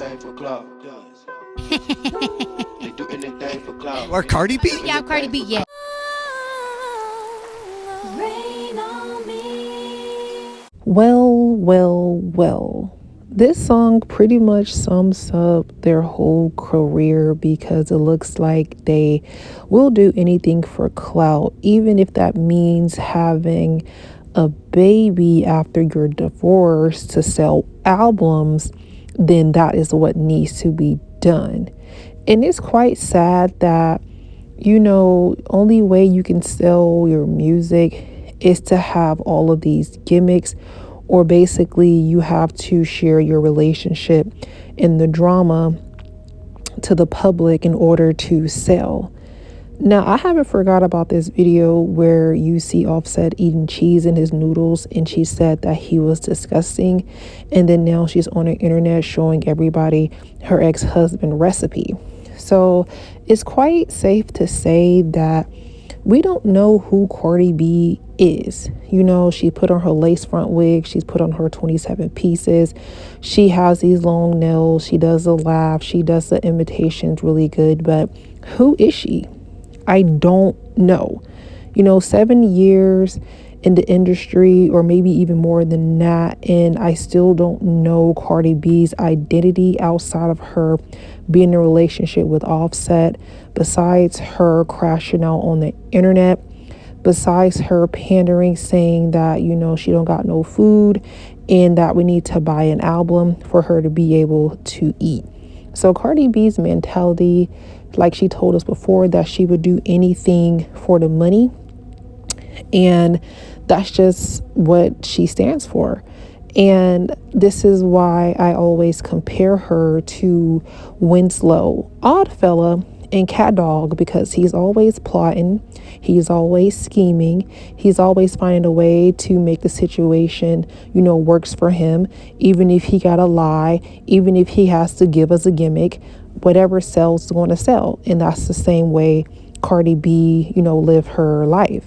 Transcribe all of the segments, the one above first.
anything for clout. They do anything for clout. Or Cardi B? Yeah, Cardi B, yeah. Well. This song pretty much sums up their whole career because it looks like they will do anything for clout, even if that means having a baby after your divorce to sell albums, then that is what needs to be done. And it's quite sad that, only way you can sell your music is to have all of these gimmicks, or basically you have to share your relationship and the drama to the public in order to sell. Now, I haven't forgot about this video where you see Offset eating cheese in his noodles, and she said that he was disgusting. And then now she's on the internet showing everybody her ex-husband recipe. So it's quite safe to say that we don't know who Cardi B is. She put on her lace front wig. She's put on her 27 pieces. She has these long nails. She does the laugh. She does the imitations really good. But who is she? I don't know. 7 years in the industry, or maybe even more than that, and I still don't know Cardi B's identity outside of her being in a relationship with Offset, besides her crashing out on the internet, besides her pandering, saying that she don't got no food and that we need to buy an album for her to be able to eat. So Cardi B's mentality, like she told us before, that she would do anything for the money, and that's just what she stands for. And this is why I always compare her to Winslow, Oddfella, and Cat Dog, because he's always plotting, he's always scheming, he's always finding a way to make the situation, works for him, even if he gotta lie, even if he has to give us a gimmick. Whatever sells is going to sell. And that's the same way Cardi B, live her life.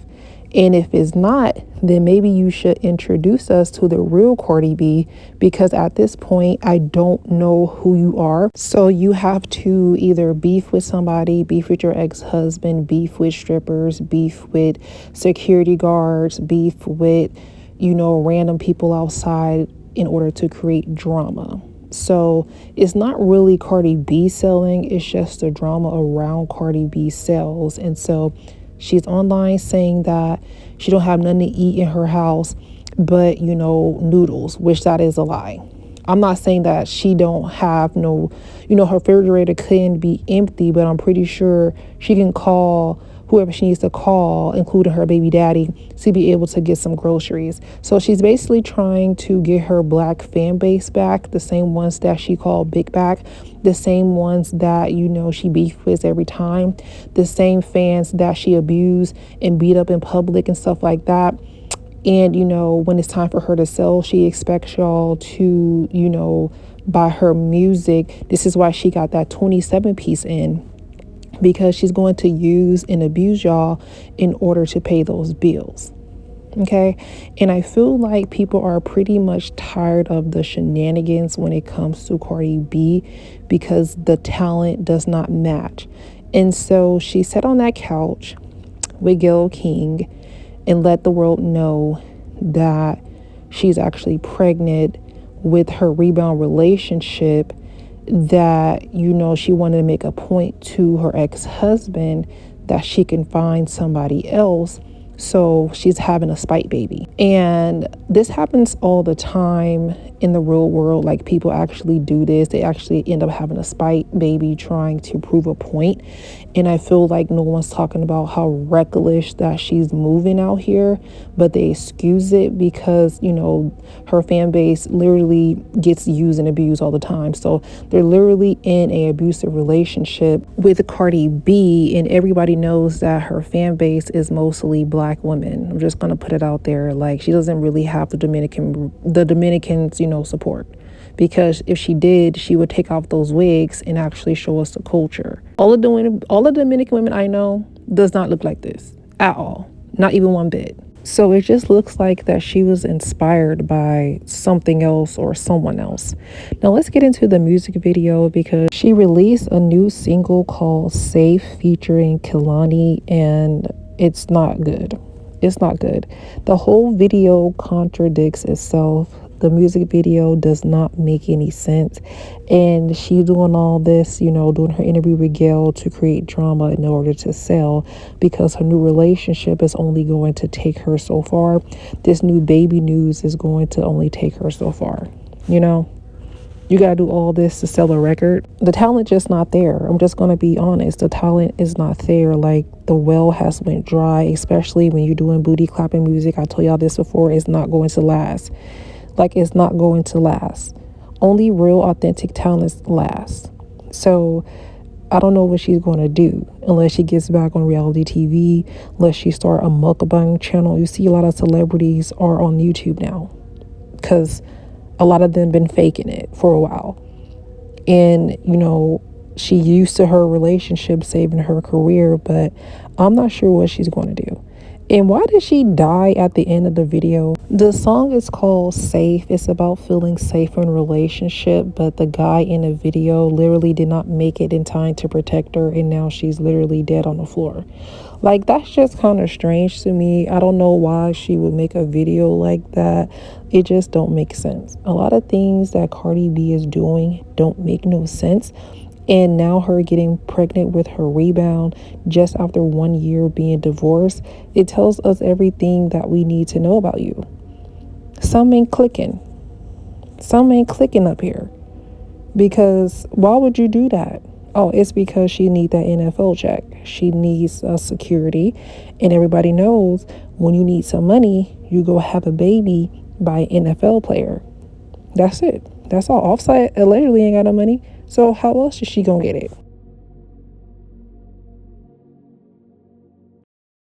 And if it's not, then maybe you should introduce us to the real Cardi B, because at this point, I don't know who you are. So you have to either beef with somebody, beef with your ex-husband, beef with strippers, beef with security guards, beef with, random people outside in order to create drama. So it's not really Cardi B selling, it's just the drama around Cardi B sells. And so she's online saying that she don't have nothing to eat in her house but, noodles, which that is a lie. I'm not saying that she don't have no, her refrigerator couldn't be empty, but I'm pretty sure she can call whoever she needs to call, including her baby daddy, to be able to get some groceries. So she's basically trying to get her black fan base back, the same ones that she called big back, the same ones that, she beef with every time, the same fans that she abused and beat up in public and stuff like that. And, when it's time for her to sell, she expects y'all to, buy her music. This is why she got that 27 piece in, because she's going to use and abuse y'all in order to pay those bills. Okay. And I feel like people are pretty much tired of the shenanigans when it comes to Cardi B, because the talent does not match. And so she sat on that couch with Gayle King and let the world know that she's actually pregnant with her rebound relationship, that, she wanted to make a point to her ex-husband that she can find somebody else. So she's having a spite baby. And this happens all the time in the real world. Like, people actually do this. They actually end up having a spite baby trying to prove a point. And I feel like no one's talking about how reckless that she's moving out here, but they excuse it because, her fan base literally gets used and abused all the time. So they're literally in an abusive relationship with Cardi B, and everybody knows that her fan base is mostly black women. I'm just going to put it out there. Like, she doesn't really have the Dominicans, support. Because if she did, she would take off those wigs and actually show us the culture. All the Dominican women I know does not look like this at all. Not even one bit. So it just looks like that she was inspired by something else or someone else. Now let's get into the music video because she released a new single called Safe featuring Kehlani, and it's not good. It's not good. The whole video contradicts itself. The music video does not make any sense. And she's doing all this, doing her interview with Gayle to create drama in order to sell, because her new relationship is only going to take her so far. This new baby news is going to only take her so far. You got to do all this to sell a record. The talent just not there. I'm just going to be honest. The talent is not there. Like, the well has went dry, especially when you're doing booty clapping music. I told y'all this before. It's not going to last. Like, it's not going to last. Only real authentic talents last. So I don't know what she's going to do unless she gets back on reality TV, unless she start a mukbang channel. You see a lot of celebrities are on YouTube now because a lot of them been faking it for a while. And, she used to her relationship saving her career, but I'm not sure what she's going to do. And why did she die at the end of the video? The song is called Safe. It's about feeling safe in a relationship, but the guy in the video literally did not make it in time to protect her, and now she's literally dead on the floor. Like, that's just kind of strange to me. I don't know why she would make a video like that. It just don't make sense. A lot of things that Cardi B is doing don't make no sense. And now her getting pregnant with her rebound just after 1 year being divorced, it tells us everything that we need to know about you. Some ain't clicking. Some ain't clicking up here. Because why would you do that? Oh, it's because she needs that NFL check. She needs security. And everybody knows when you need some money, you go have a baby by an NFL player. That's it. That's all. Offside allegedly ain't got no money. So how else is she gonna get it?